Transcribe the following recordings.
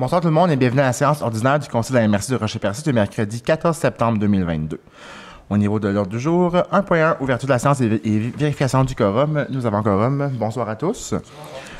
Bonsoir tout le monde et bienvenue à la séance ordinaire du Conseil de la MRC de Rocher-Percé du mercredi 14 septembre 2022. Au niveau de l'ordre du jour, 1.1, ouverture de la séance et vérification du quorum. Nous avons quorum. Bonsoir à tous.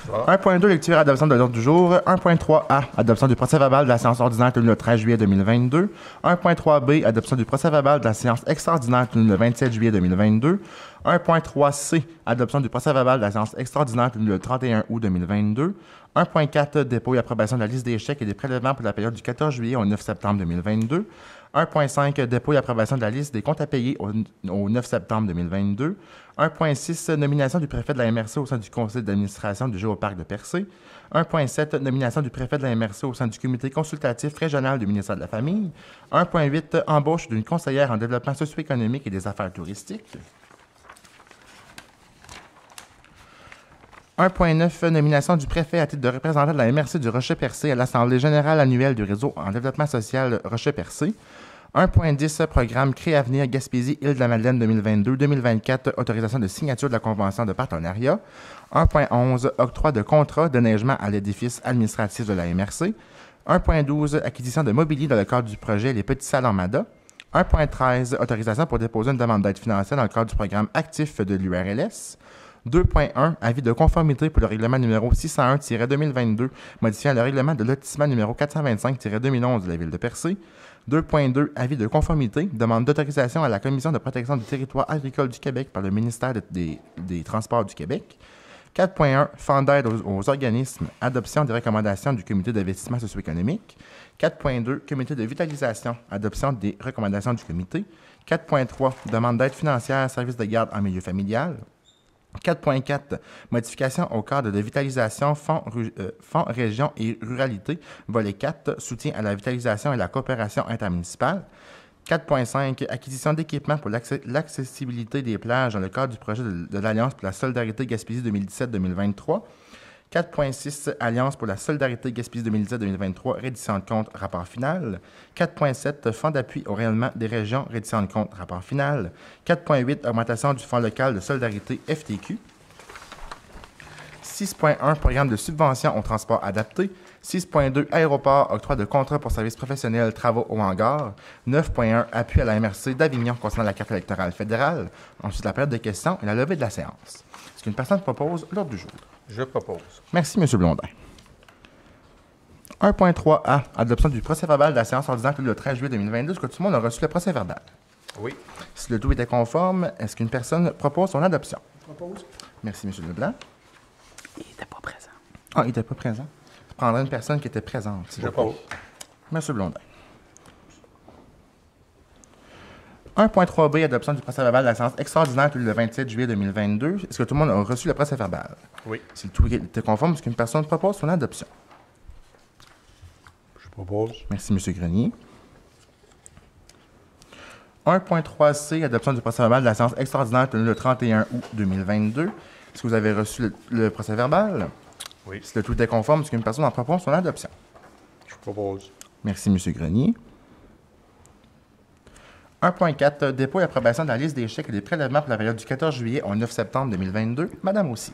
Bonsoir. 1.2, lecture et adoption de l'ordre du jour. 1.3a, adoption du procès-verbal de la séance ordinaire tenue le 13 juillet 2022. 1.3b, adoption du procès-verbal de la séance extraordinaire tenue le 27 juillet 2022. 1.3c, adoption du procès-verbal de la séance extraordinaire tenue le 31 août 2022. 1.4, dépôt et approbation de la liste des chèques et des prélèvements pour la période du 14 juillet au 9 septembre 2022. 1.5, dépôt et approbation de la liste des comptes à payer au 9 septembre 2022. 1.6, nomination du préfet de la MRC au sein du conseil d'administration du Géoparc de Percé. 1.7, nomination du préfet de la MRC au sein du comité consultatif régional du ministère de la Famille. 1.8, embauche d'une conseillère en développement socio-économique et des affaires touristiques. 1.9, nomination du préfet à titre de représentant de la MRC du Rocher-Percé à l'Assemblée générale annuelle du réseau en développement social Rocher-Percé. 1.10, programme Créavenir Gaspésie-Île-de-la-Madeleine 2022-2024, autorisation de signature de la convention de partenariat. 1.11, octroi de contrat de neigement à l'édifice administratif de la MRC. 1.12, acquisition de mobilier dans le cadre du projet Les Petits Salles en MADA. 1.13, autorisation pour déposer une demande d'aide financière dans le cadre du programme actif de l'URLS. 2.1, avis de conformité pour le règlement numéro 601-2022, modifiant le règlement de lotissement numéro 425-2011 de la Ville de Percé. 2.2, avis de conformité, demande d'autorisation à la Commission de protection du territoire agricole du Québec par le ministère des Transports du Québec. 4.1, fonds d'aide aux organismes, adoption des recommandations du comité d'investissement socio-économique. 4.2, comité de vitalisation, adoption des recommandations du comité. 4.3, demande d'aide financière, service de garde en milieu familial. 4.4, modification au cadre de vitalisation, fonds région et ruralité, volet 4, soutien à la vitalisation et la coopération intermunicipale. 4.5, acquisition d'équipements pour l'accessibilité des plages dans le cadre du projet de l'Alliance pour la solidarité Gaspésie 2017-2023. 4.6, Alliance pour la solidarité Gaspésie 2017-2023, reddition de compte, rapport final. 4.7, Fonds d'appui au rayonnement des régions, reddition de compte, rapport final. 4.8, augmentation du Fonds local de solidarité FTQ. 6.1, programme de subvention au transport adapté. 6.2, aéroport, octroi de contrat pour services professionnels, travaux au hangar. 9.1, appui à la MRC d'Avignon concernant la carte électorale fédérale. Ensuite, la période de questions et la levée de la séance. Est-ce qu'une personne propose l'ordre du jour? Je propose. Merci, M. Blondin. 1.3a, adoption du procès-verbal de la séance ordinaire le 13 juillet 2022. Est-ce que tout le monde a reçu le procès-verbal? Oui. Si le tout était conforme, est-ce qu'une personne propose son adoption? Je propose. Merci, M. Leblanc. Il n'était pas présent. Ah, il n'était pas présent. Je prendrai une personne qui était présente. Je propose. M. Blondin. 1.3b, adoption du procès-verbal de la séance extraordinaire le 27 juillet 2022. Est-ce que tout le monde a reçu le procès-verbal? Oui. Si le tout était conforme, est-ce qu'une personne propose son adoption? Je propose. Merci, M. Grenier. 1.3c, adoption du procès-verbal de la séance extraordinaire tenue le 31 août 2022. Est-ce que vous avez reçu le procès-verbal? Oui. Si le tout est conforme, est-ce qu'une personne en propose son adoption? Je propose. Merci, M. Grenier. 1.4, dépôt et approbation de la liste des chèques et des prélèvements pour la période du 14 juillet au 9 septembre 2022. Madame aussi.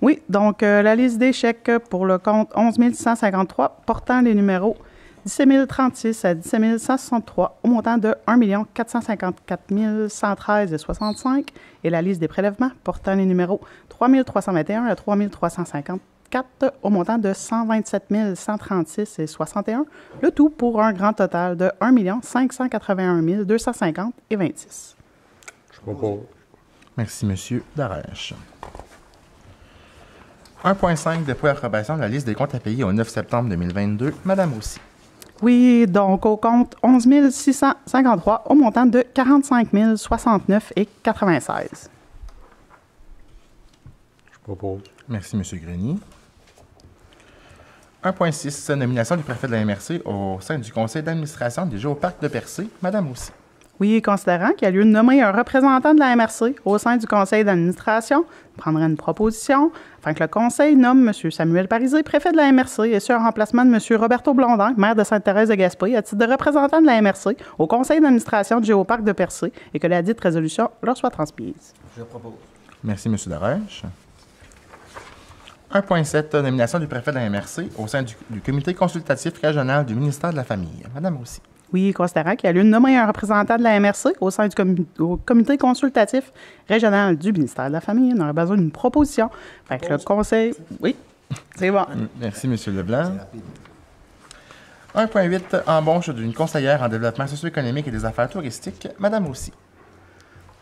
Oui, donc la liste des chèques pour le compte 11 153 portant les numéros 17 036 à 17 163 au montant de 1 454 113,65 et la liste des prélèvements portant les numéros 3 321 à 3 354 au montant de 127 136,61, le tout pour un grand total de 1 581 250,26. Je propose. Merci, M. Darèche. 1.5, dépôt et approbation de la liste des comptes à payer au 9 septembre 2022. Madame aussi. Oui, donc au compte 11 653 au montant de 45 069,96. Je propose. Merci, M. Grenier. 1.6, nomination du préfet de la MRC au sein du conseil d'administration du Géoparc de Percé. Madame aussi. Oui, considérant qu'il y a lieu de nommer un représentant de la MRC au sein du conseil d'administration, je prendrai une proposition afin que le conseil nomme M. Samuel Parisé, préfet de la MRC, et ce en remplacement de M. Roberto Blondin, maire de Sainte-Thérèse de Gaspé, à titre de représentant de la MRC au conseil d'administration du Géoparc de Percé et que la dite résolution leur soit transmise. Je propose. Merci, M. Darèche. 1.7, nomination du préfet de la MRC au sein du comité consultatif régional du ministère de la Famille. Madame aussi. Oui, considérant qu'il y a lieu de nommer un représentant de la MRC au sein du comité consultatif régional du ministère de la Famille, on aurait besoin d'une proposition. Fait que le conseil... Oui, c'est bon. Merci, M. Leblanc. 1.8, embauche d'une conseillère en développement socio-économique et des affaires touristiques. Madame aussi.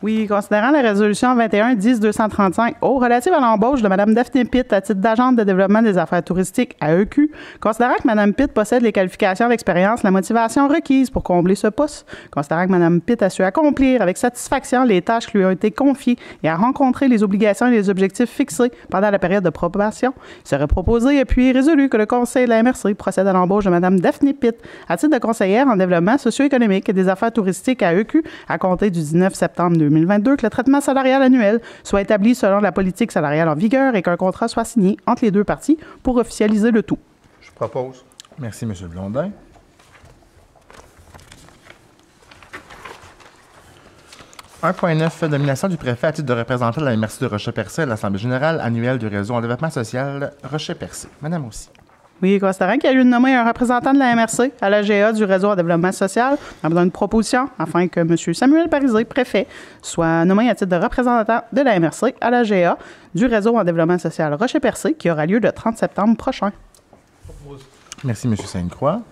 Oui, considérant la résolution 21-10-235-O relative à l'embauche de Mme Daphné Pitt à titre d'agente de développement des affaires touristiques à EQ, considérant que Mme Pitt possède les qualifications, l'expérience, la motivation requises pour combler ce poste, considérant que Mme Pitt a su accomplir avec satisfaction les tâches qui lui ont été confiées et a rencontré les obligations et les objectifs fixés pendant la période de probation, il serait proposé, appuyé et résolu que le Conseil de la MRC procède à l'embauche de Mme Daphné Pitt à titre de conseillère en développement socio-économique et des affaires touristiques à EQ à compter du 19 septembre 2022, que le traitement salarial annuel soit établi selon la politique salariale en vigueur et qu'un contrat soit signé entre les deux parties pour officialiser le tout. Je propose. Merci, M. Blondin. 1.9, nomination du préfet à titre de représentant de la MRC de Rocher-Percé à l'Assemblée générale annuelle du réseau en développement social Rocher-Percé. Madame aussi. Oui, considérant qu'il y a lieu de nommer un représentant de la MRC à la GA du réseau en développement social, on a besoin d'une proposition afin que M. Samuel Parisé, préfet, soit nommé à titre de représentant de la MRC à la GA du réseau en développement social Rocher-Percé qui aura lieu le 30 septembre prochain. Merci, M. Sainte-Croix.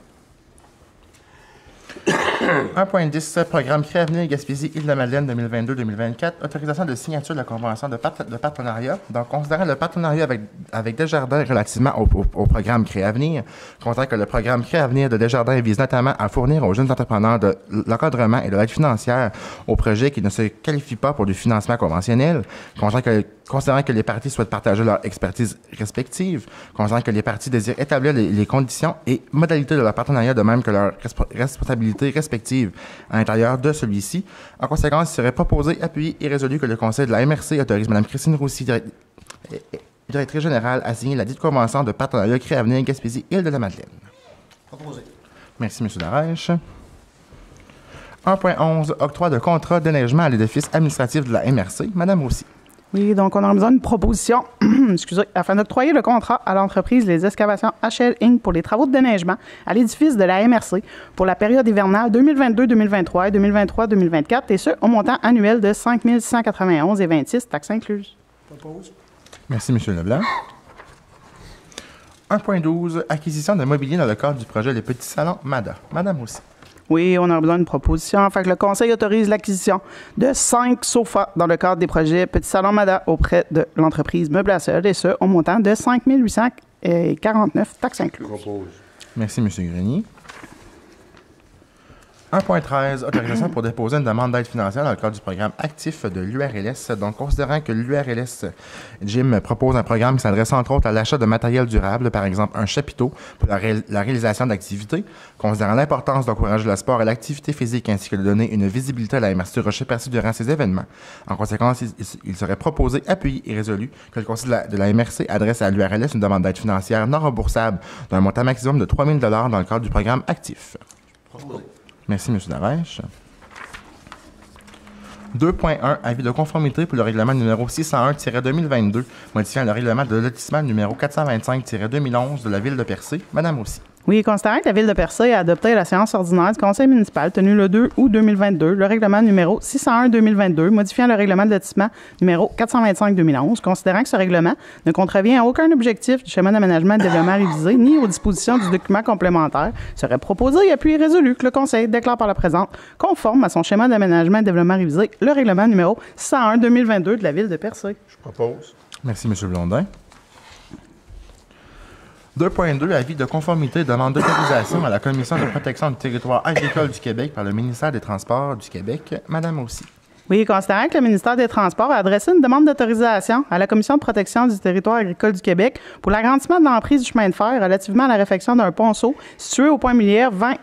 1.10, programme Créavenir Gaspésie-Île-de-Madeleine 2022-2024, autorisation de signature de la convention de partenariat. Donc, considérant le partenariat avec Desjardins relativement au programme Créavenir, considérant que le programme Créavenir de Desjardins vise notamment à fournir aux jeunes entrepreneurs de l'encadrement et de l'aide financière aux projets qui ne se qualifient pas pour du financement conventionnel, considérant que les parties souhaitent partager leur expertise respective, considérant que les parties désirent établir les conditions et modalités de leur partenariat de même que leurs responsabilités respectives à l'intérieur de celui-ci. En conséquence, il serait proposé, appuyé et résolu que le Conseil de la MRC autorise Mme Christine Roussy, directrice générale, à signer la dite convention de partenariat Créavenir Gaspésie-Île-de-la-Madeleine. Proposé. Merci, M. Darèche. 1.11, octroi de contrat d'éneigement à l'édifice administratif de la MRC. Madame aussi. Oui, donc on a besoin d'une proposition, excusez, afin d'octroyer le contrat à l'entreprise Les Excavations HL Inc. pour les travaux de déneigement à l'édifice de la MRC pour la période hivernale 2022-2023 et 2023-2024, et ce, au montant annuel de 5 191,26 taxes incluses. Propose. Merci, M. Leblanc. 1.12, acquisition de mobilier dans le cadre du projet Les Petits Salons MADA. Madame aussi. Oui, on a besoin d'une proposition afin que le Conseil autorise l'acquisition de 5 sofas dans le cadre des projets Petit Salon MADA auprès de l'entreprise Meubles à Seul, et ce, au montant de 5 849 taxes incluses. Propose. Merci, M. Grenier. 1.13, autorisation pour déposer une demande d'aide financière dans le cadre du programme actif de l'URLS. Donc, considérant que l'URLS Gym propose un programme qui s'adresse entre autres à l'achat de matériel durable, par exemple un chapiteau pour la réalisation d'activités, considérant l'importance d'encourager le sport et l'activité physique ainsi que de donner une visibilité à la MRC Rocher-Percé durant ces événements. En conséquence, il serait proposé, appuyé et résolu que le Conseil de la MRC adresse à l'URLS une demande d'aide financière non remboursable d'un montant maximum de 3 000 $ dans le cadre du programme actif. Proposé. Merci, M. Darèche. 2.1, avis de conformité pour le règlement numéro 601-2022, modifiant le règlement de lotissement numéro 425-2011 de la Ville de Percé. Madame aussi. Oui, considérant que la Ville de Percé a adopté à la séance ordinaire du Conseil municipal tenue le 2 août 2022 le règlement numéro 601-2022 modifiant le règlement de lotissement numéro 425-2011, considérant que ce règlement ne contrevient à aucun objectif du schéma d'aménagement et de développement révisé ni aux dispositions du document complémentaire, serait proposé et appuyé résolu que le Conseil déclare par la présente conforme à son schéma d'aménagement et de développement révisé le règlement numéro 601-2022 de la Ville de Percé. Je propose. Merci, M. Blondin. 2.2, avis de conformité et demande d'autorisation à la Commission de protection du territoire agricole du Québec par le ministère des Transports du Québec. Madame aussi. Oui, considérant que le ministère des Transports a adressé une demande d'autorisation à la Commission de protection du territoire agricole du Québec pour l'agrandissement de l'emprise du chemin de fer relativement à la réfection d'un ponceau situé au point milliaire 20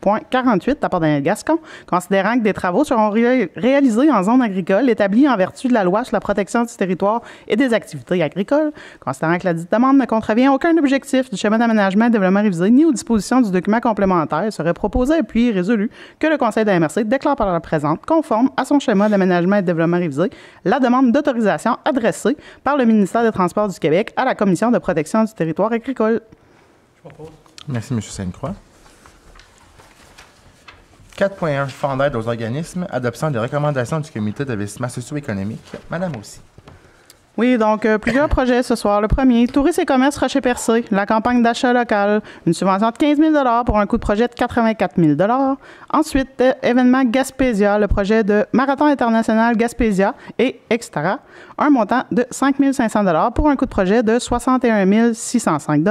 5.48 à Port-Daniel-Gascon, considérant que des travaux seront réalisés en zone agricole établie en vertu de la loi sur la protection du territoire et des activités agricoles, considérant que la dite demande ne contrevient à aucun objectif du schéma d'aménagement et de développement révisé ni aux dispositions du document complémentaire, serait proposé et puis résolu que le Conseil de la MRC déclare par la présente, conforme à son schéma d'aménagement et de développement révisé, la demande d'autorisation adressée par le ministère des Transports du Québec à la Commission de protection du territoire agricole. Merci, M. Sainte-Croix. 4.1, Fonds d'aide aux organismes, adoption des recommandations du Comité d'investissement socio-économique. Madame aussi. Oui, donc plusieurs projets ce soir. Le premier, Tourisme et commerce Rocher-Percé, la campagne d'achat local, une subvention de 15 000 pour un coût de projet de 84 000 Ensuite, événement Gaspésia, le projet de Marathon international Gaspésia et Extra, un montant de 5 500 pour un coût de projet de 61 605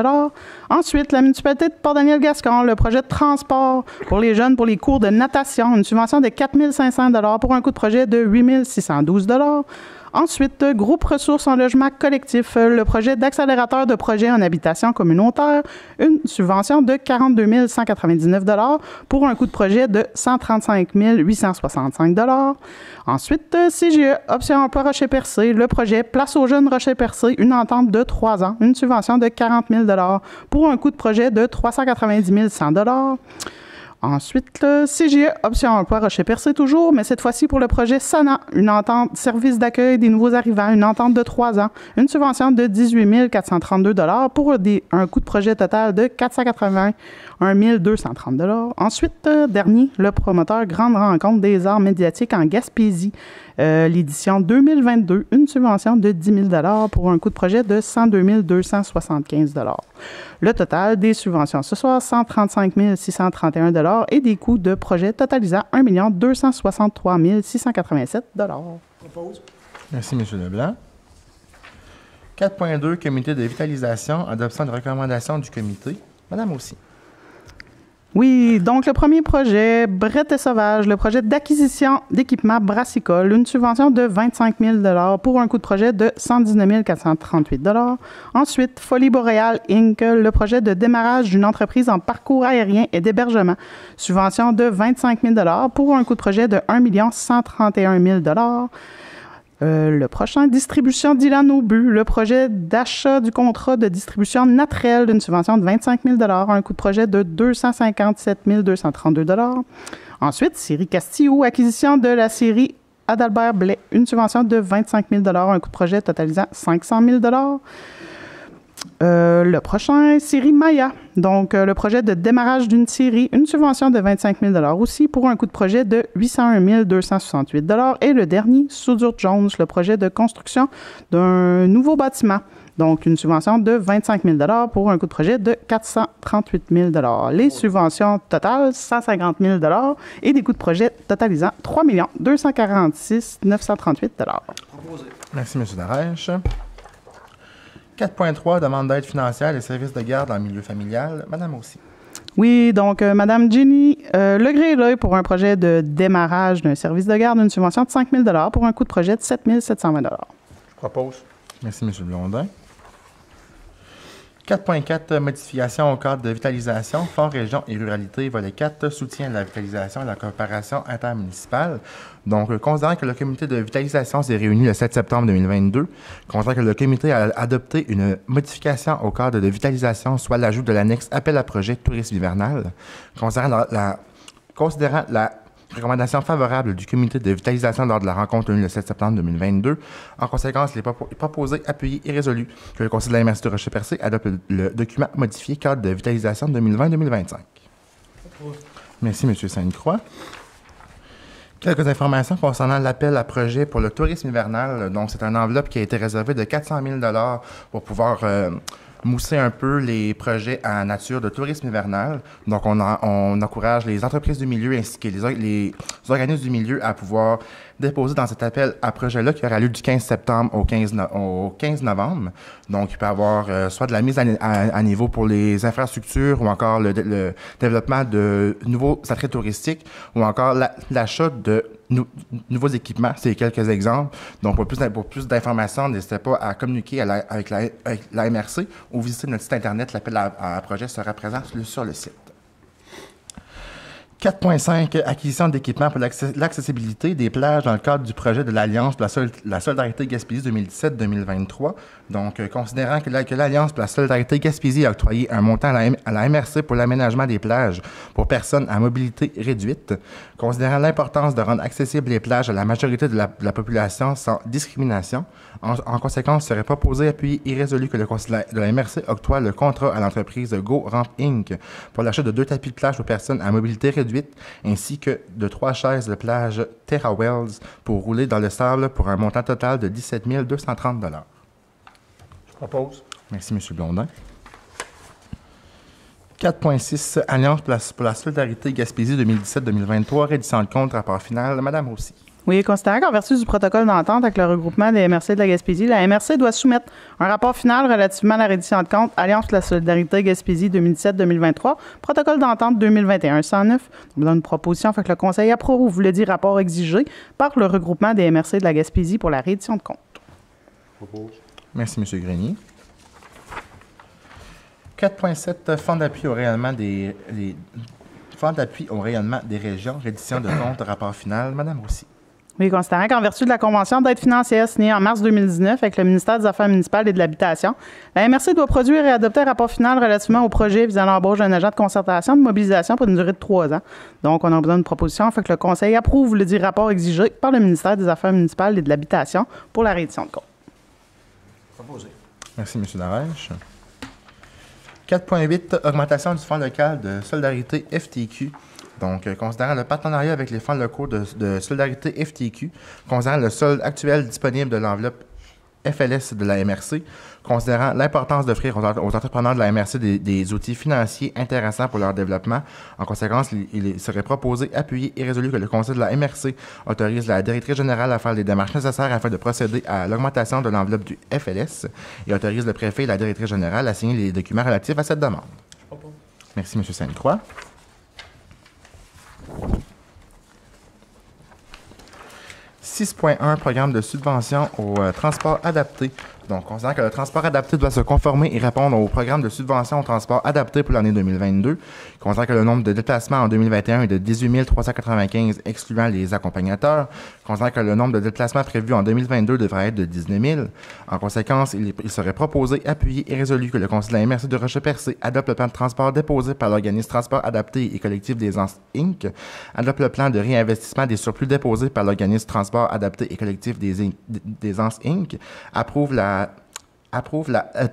Ensuite, la municipalité de Port-Daniel-Gascon, le projet de transport pour les jeunes pour les cours de natation, une subvention de 4 500 pour un coût de projet de 8 612 Ensuite, groupe ressources en logement collectif, le projet d'accélérateur de projets en habitation communautaire, une subvention de 42 199 pour un coût de projet de 135 865 Ensuite, CGE, option emploi Rocher-Percé, le projet Place aux jeunes Rocher-Percé, une entente de 3 ans, une subvention de 40 000 pour un coût de projet de 390 100 Ensuite, le CGE, option emploi Rocher-Percé toujours, mais cette fois-ci pour le projet SANA, une entente service d'accueil des nouveaux arrivants, une entente de 3 ans, une subvention de 18 432 pour un coût de projet total de 481 230 Ensuite, dernier, le promoteur Grande Rencontre des arts médiatiques en Gaspésie, l'édition 2022, une subvention de 10 000 pour un coût de projet de 102 275 Le total des subventions ce soir, 135 631 et des coûts de projet totalisant 1 263 687 Merci, M. Leblanc. 4.2, Comité de vitalisation, adoption de recommandations du comité. Madame aussi. Oui, donc le premier projet, Brette et Sauvage, le projet d'acquisition d'équipements brassicoles, une subvention de 25 000 pour un coût de projet de 119 438 Ensuite, Folie Boréale Inc., le projet de démarrage d'une entreprise en parcours aérien et d'hébergement, subvention de 25 000 pour un coût de projet de 1 131 000 le prochain, distribution Dylan Aubu, le projet d'achat du contrat de distribution Natrel d'une subvention de 25 000 un coût de projet de 257 232 Ensuite, série Castillo, acquisition de la série Adalbert Blais, une subvention de 25 000 un coût de projet totalisant 500 000 le prochain, série Maya, donc le projet de démarrage d'une série, une subvention de 25 000 aussi pour un coût de projet de 801 268 Et le dernier, Soudure Jones, le projet de construction d'un nouveau bâtiment, donc une subvention de 25 000 pour un coût de projet de 438 000 Les subventions totales, 150 000 et des coûts de projet totalisant 3 246 938 Merci, M. Darèche. 4.3, demande d'aide financière et services de garde en milieu familial. Madame aussi. Oui, donc Madame Jenny Legré pour un projet de démarrage d'un service de garde, une subvention de 5 000 pour un coût de projet de 7 720 Je propose. Merci, M. Blondin. 4.4, modification au cadre de vitalisation, Fonds région et ruralité, volet 4, soutien à la vitalisation et à la coopération intermunicipale. Donc, considérant que le comité de vitalisation s'est réuni le 7 septembre 2022, considérant que le comité a adopté une modification au cadre de vitalisation, soit l'ajout de l'annexe appel à projet tourisme hivernal, considérant la recommandation favorable du comité de vitalisation lors de la rencontre tenue le 7 septembre 2022. En conséquence, il est proposé, appuyé et résolu que le Conseil de la MRC de Rocher-Percé adopte le document modifié cadre de vitalisation 2020-2025. Merci, M. Sainte-Croix. Quelques informations concernant l'appel à projet pour le tourisme hivernal. Donc, c'est une enveloppe qui a été réservée de 400 000 pour pouvoir mousser un peu les projets en nature de tourisme hivernal. Donc, on encourage les entreprises du milieu ainsi que les organismes du milieu à pouvoir déposer dans cet appel à projet-là qui aura lieu du 15 septembre au 15 novembre. Donc, il peut y avoir soit de la mise à niveau pour les infrastructures ou encore le développement de nouveaux attraits touristiques ou encore l'achat de nouveaux équipements. C'est quelques exemples. Donc, pour plus d'informations, n'hésitez pas à communiquer avec la MRC ou visiter notre site Internet. L'appel à projet sera présent sur le site. 4.5 acquisition d'équipements pour l'accessibilité des plages dans le cadre du projet de l'Alliance pour la solidarité Gaspésie 2017-2023. Donc, considérant que l'Alliance pour la solidarité Gaspésie a octroyé un montant à la MRC pour l'aménagement des plages pour personnes à mobilité réduite, considérant l'importance de rendre accessibles les plages à la majorité de la population sans discrimination, en conséquence, il serait proposé, appuyé et résolu que le Conseil de la MRC octroie le contrat à l'entreprise Go Ramp Inc. pour l'achat de 2 tapis de plage pour personnes à mobilité réduite, ainsi que de 3 chaises de plage Terra Wells pour rouler dans le sable pour un montant total de 17 230 $. Je propose. Merci, M. Blondin. 4.6 Alliance pour la solidarité Gaspésie 2017-2023, reddition de compte, rapport final. Madame Roussy. Oui, considérant qu'en vertu du protocole d'entente avec le regroupement des MRC de la Gaspésie, la MRC doit soumettre un rapport final relativement à la reddition de compte Alliance pour la solidarité Gaspésie 2017-2023, protocole d'entente 2021-109. On me donne une proposition, fait que le Conseil approuve le dit rapport exigé par le regroupement des MRC de la Gaspésie pour la reddition de compte. Je propose. Merci, M. Grenier. 4.7 Fonds d'appui au rayonnement Fonds d'appui au rayonnement des régions, reddition de compte, rapport final. Madame Roussy. Oui, considérant qu'en vertu de la convention d'aide financière signée en mars 2019 avec le ministère des Affaires municipales et de l'Habitation, la MRC doit produire et adopter un rapport final relativement au projet visant l'embauche d'un agent de concertation de mobilisation pour une durée de 3 ans. Donc, on a besoin d'une proposition, fait que le Conseil approuve le dit rapport exigé par le ministère des Affaires municipales et de l'Habitation pour la reddition de compte. Proposé. Merci, M. Darèche. 4.8 Augmentation du Fonds local de solidarité FTQ. Donc, considérant le partenariat avec les fonds locaux de solidarité FTQ, considérant le solde actuel disponible de l'enveloppe FLS de la MRC, considérant l'importance d'offrir aux entrepreneurs de la MRC des outils financiers intéressants pour leur développement, en conséquence, il serait proposé, appuyé et résolu que le Conseil de la MRC autorise la directrice générale à faire les démarches nécessaires afin de procéder à l'augmentation de l'enveloppe du FLS et autorise le préfet et la directrice générale à signer les documents relatifs à cette demande. Je propose. Merci, M. Sainte-Croix. 6.1 Programme de subvention au transport adapté. Donc, considérant que le transport adapté doit se conformer et répondre au programme de subvention au transport adapté pour l'année 2022, considérant que le nombre de déplacements en 2021 est de 18 395, excluant les accompagnateurs, considérant que le nombre de déplacements prévus en 2022 devrait être de 19 000. En conséquence, il serait proposé, appuyé et résolu que le Conseil de la MRC de Rocher-Percé adopte le plan de transport déposé par l'organisme Transport adapté et collectif des ANS Inc., adopte le plan de réinvestissement des surplus déposés par l'organisme Transport adapté et collectif des ANS Inc., approuve la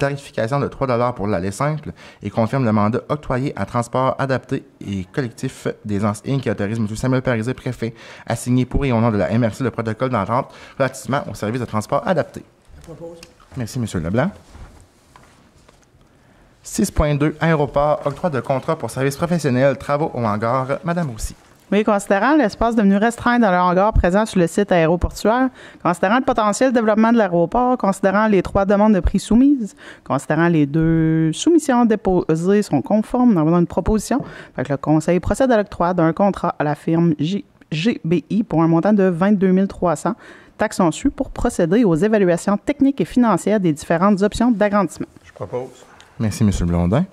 tarification de 3 $ pour l'aller simple et confirme le mandat octroyé à Transport adapté et collectif des ANS Inc. qui autorise M. Samuel Parisé, préfet, à signer pour et au nom de la MRC le protocole d'entente relativement au service de transport adapté. Je propose. Merci, M. Leblanc. 6.2 Aéroport, octroi de contrat pour services professionnels, travaux au hangar. Madame Roussy. Oui, considérant l'espace devenu restreint dans le hangar présent sur le site aéroportuaire, considérant le potentiel développement de l'aéroport, considérant les 3 demandes de prix soumises, considérant les 2 soumissions déposées sont conformes, nous avons une proposition. Fait que le Conseil procède à l'octroi d'un contrat à la firme GBI pour un montant de 22 300, taxes en su pour procéder aux évaluations techniques et financières des différentes options d'agrandissement. Je propose. Merci, M. Blondin.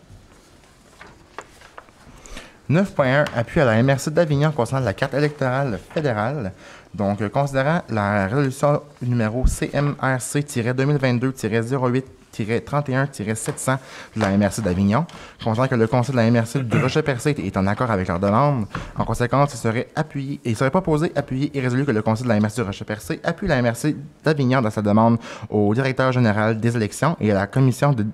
9.1 Appui à la MRC d'Avignon concernant la carte électorale fédérale. Donc, considérant la résolution numéro CMRC-2022-08-31-700 de la MRC d'Avignon, considérant que le Conseil de la MRC du Rocher-Percé est en accord avec leur demande. En conséquence, il serait proposé, appuyé et résolu que le Conseil de la MRC du Rocher-Percé appuie la MRC d'Avignon dans sa demande au directeur général des élections et à la commission de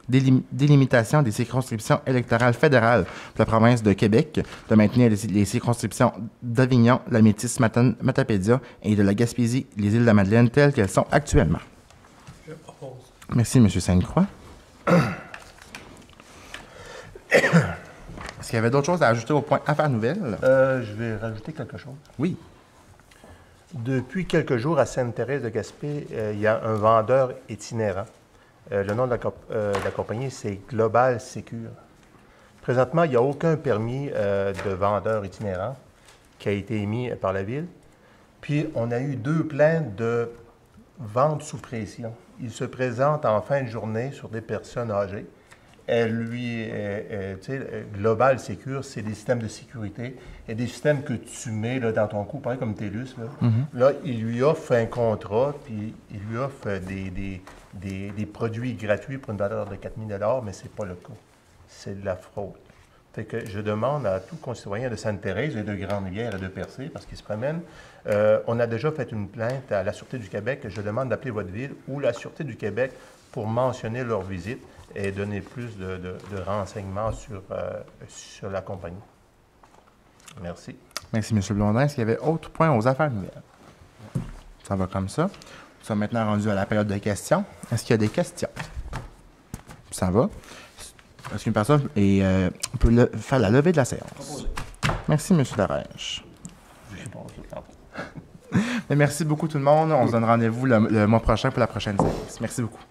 délimitation des circonscriptions électorales fédérales pour la province de Québec, de maintenir les circonscriptions d'Avignon, la Métis, Matapédia et de la Gaspésie, les îles de la Madeleine telles qu'elles sont actuellement. Je propose. Merci, M. Sainte-Croix. Est-ce qu'il y avait d'autres choses à ajouter au point Affaires nouvelles? Je vais rajouter quelque chose. Oui. Depuis quelques jours, à Sainte-Thérèse de Gaspé, il y a un vendeur itinérant. Le nom de la compagnie, c'est Global Secure. Présentement, il n'y a aucun permis de vendeur itinérant qui a été émis par la Ville. Puis, on a eu 2 plaintes de vente sous pression. Il se présente en fin de journée sur des personnes âgées. Global Secure, c'est des systèmes de sécurité et des systèmes que tu mets là, dans ton coût, pareil comme TELUS. Là, il lui offre un contrat, puis il lui offre des produits gratuits pour une valeur de 4 000 mais ce n'est pas le cas. C'est de la fraude. Fait que je demande à tous concitoyens de Sainte-Thérèse et de Grande-Rivière et de Percé, parce qu'ils se promènent, on a déjà fait une plainte à la Sûreté du Québec. Je demande d'appeler votre ville ou la Sûreté du Québec pour mentionner leur visite et donner plus de renseignements sur la compagnie. Merci. Merci, M. Blondin. Est-ce qu'il y avait autre point aux affaires nouvelles? Ça va comme ça. Nous sommes maintenant rendus à la période de questions. Est-ce qu'il y a des questions? Ça va. Est-ce qu'une personne peut faire la levée de la séance? Merci, M. Darèche. Merci beaucoup tout le monde. On se donne rendez-vous le mois prochain pour la prochaine séance. Merci beaucoup.